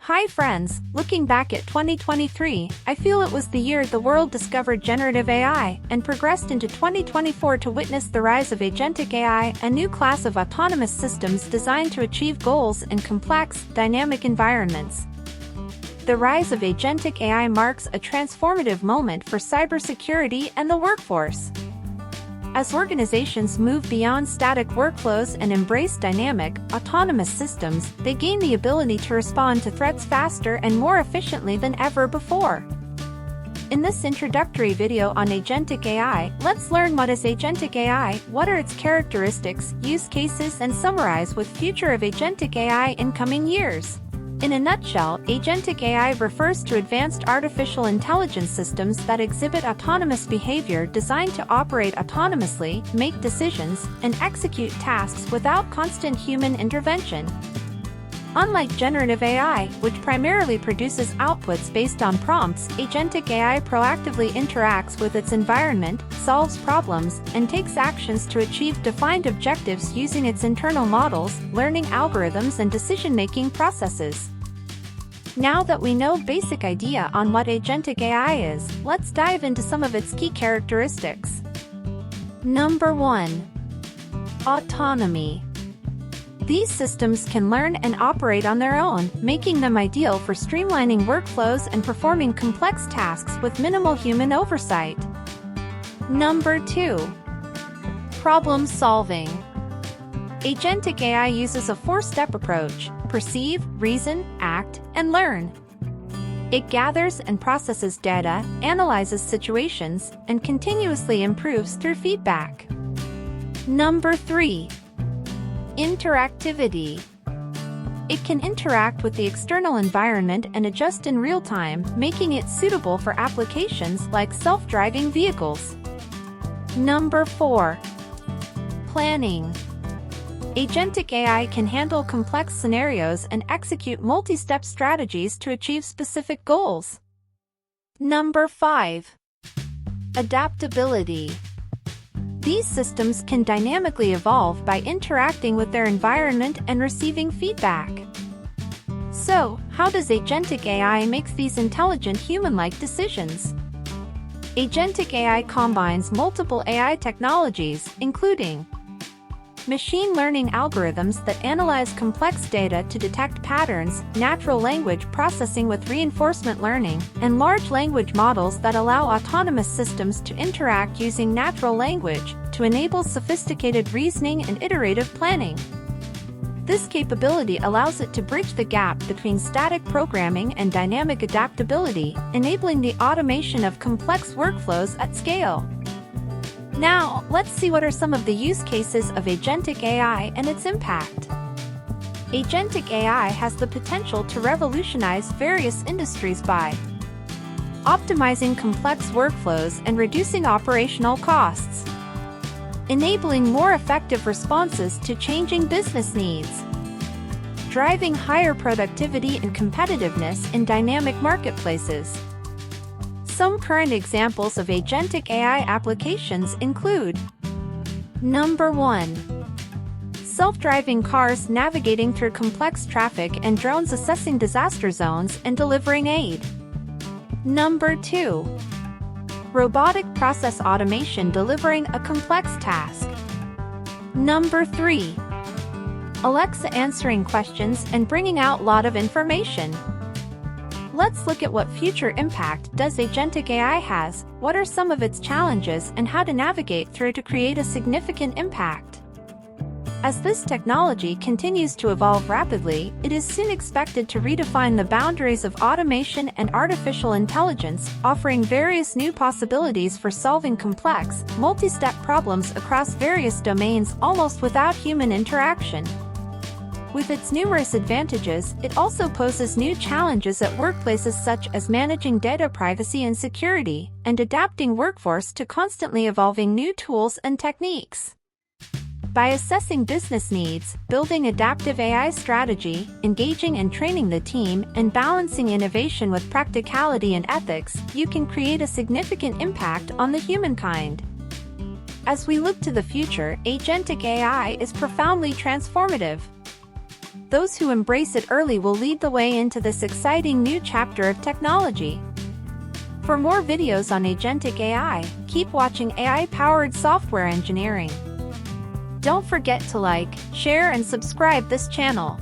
Hi friends, looking back at 2023, I feel it was the year the world discovered generative AI and progressed into 2024 to witness the rise of agentic AI, a new class of autonomous systems designed to achieve goals in complex, dynamic environments. The rise of agentic AI marks a transformative moment for cybersecurity and the workforce. As organizations move beyond static workflows and embrace dynamic, autonomous systems, they gain the ability to respond to threats faster and more efficiently than ever before. In this introductory video on agentic AI, let's learn what is agentic AI, what are its characteristics, use cases, and summarize with future of agentic AI in coming years. In a nutshell, agentic AI refers to advanced artificial intelligence systems that exhibit autonomous behavior designed to operate autonomously, make decisions, and execute tasks without constant human intervention. Unlike generative AI, which primarily produces outputs based on prompts, agentic AI proactively interacts with its environment, solves problems, and takes actions to achieve defined objectives using its internal models, learning algorithms, and decision-making processes. Now that we know basic idea on what agentic AI is, let's dive into some of its key characteristics. Number 1. Autonomy. These systems can learn and operate on their own, making them ideal for streamlining workflows and performing complex tasks with minimal human oversight. Number 2. Problem solving. Agentic AI uses a four-step approach: perceive, reason, act, and learn. It gathers and processes data, analyzes situations, and continuously improves through feedback. Number 3. Interactivity. It can interact with the external environment and adjust in real time, making it suitable for applications like self-driving vehicles. Number 4. Planning. Agentic AI can handle complex scenarios and execute multi-step strategies to achieve specific goals. Number 5. Adaptability. These systems can dynamically evolve by interacting with their environment and receiving feedback. So, how does agentic AI make these intelligent human-like decisions? Agentic AI combines multiple AI technologies, including machine learning algorithms that analyze complex data to detect patterns, natural language processing with reinforcement learning, and large language models that allow autonomous systems to interact using natural language to enable sophisticated reasoning and iterative planning. This capability allows it to bridge the gap between static programming and dynamic adaptability, enabling the automation of complex workflows at scale. Now, let's see what are some of the use cases of agentic AI and its impact. Agentic AI has the potential to revolutionize various industries by optimizing complex workflows and reducing operational costs, enabling more effective responses to changing business needs, driving higher productivity and competitiveness in dynamic marketplaces. Some current examples of agentic AI applications include: Number 1. Self-driving cars navigating through complex traffic and drones assessing disaster zones and delivering aid. Number 2. Robotic process automation delivering a complex task. Number 3. Alexa answering questions and bringing out a lot of information. Let's look at what future impact does agentic AI has, what are some of its challenges, and how to navigate through to create a significant impact. As this technology continues to evolve rapidly, it is soon expected to redefine the boundaries of automation and artificial intelligence, offering various new possibilities for solving complex, multi-step problems across various domains almost without human interaction. With its numerous advantages, it also poses new challenges at workplaces such as managing data privacy and security, and adapting workforce to constantly evolving new tools and techniques. By assessing business needs, building adaptive AI strategy, engaging and training the team, and balancing innovation with practicality and ethics, you can create a significant impact on the humankind. As we look to the future, agentic AI is profoundly transformative. those who embrace it early will lead the way into this exciting new chapter of technology. For more videos on agentic AI, keep watching AI-powered software engineering. Don't forget to like, share and subscribe this channel.